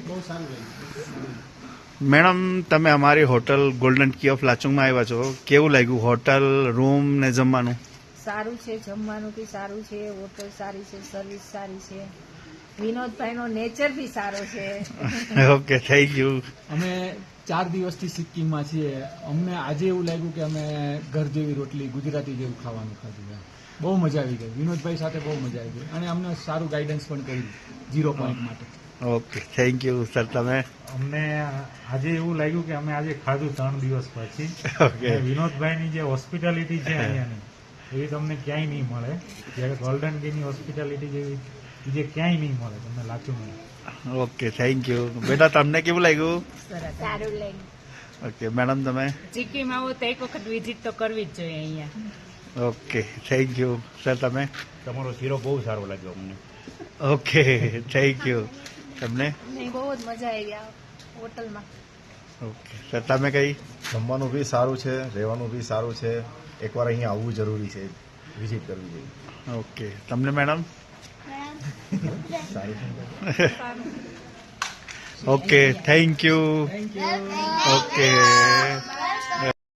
બહુ સારું લાગ્યું. મેડમ તમે અમારી હોટલ ગોલ્ડન કી ઓફ લાચુંગમાં આવ્યા છો, કેવું લાગ્યું હોટલ, રૂમ ને જમવાનું? સારું છે, જમવાનું બી સારું છે, હોટલ સારી છે, સર્વિસ સારી છે, વિનોદભાઈનો નેચર બી સારો છે. Okay, thank you. અમે 4 દિવસથી સિક્કિમમાં છીએ. અમને આજે એવું લાગ્યું કે અમે ઘર જેવી રોટલી, ગુજરાતી જેવું ખાવાનું ખાધું. બહુ મજા આવી ગઈ. વિનોદભાઈ સાથે બહુ મજા આવી ગઈ અને અમને સારું ગાઈડન્સ પણ કર્યું 0 પોઈન્ટ માટે. Okay, thank you sir. તમે? અમને આજે એવું લાગ્યું કે અમે આજે ખાધું 3 દિવસ પછી. ઓકે. વિનોદભાઈની જે હોસ્પિટાલિટી છે અહીંયાની એવી તમને ક્યાંય નહીં મળે. જ્યારે ગોલ્ડન ગીની હોસ્પિટાલિટી જેવી જે ક્યાંય નહીં મળે તમને લાગતું નહીં. Okay, thank you. બેટા તમને કેવું લાગ્યું? સારું લાગ્યું. ઓકે મેડમ તમે? સિક્કિમ આવો તો એક વખત વિઝિટ તો કરવી જ જોઈએ અહીંયા. Okay, thank you sir. તમે? તમારો શીરો બહુ સારો લાગ્યો અમને. Okay, thank you. તમને? નહીં, બહુ જ મજા આવી આ હોટલમાં. ઓકે સર, તમે કઈ? જમવાનું બી સારું છે, રહેવાનું બી સારું છે. એકવાર અહીંયા આવવું જરૂરી છે, વિઝિટ કરવી જોઈએ. ઓકે, તમને મેડમ? સારું. Okay, thank you. ઓકે.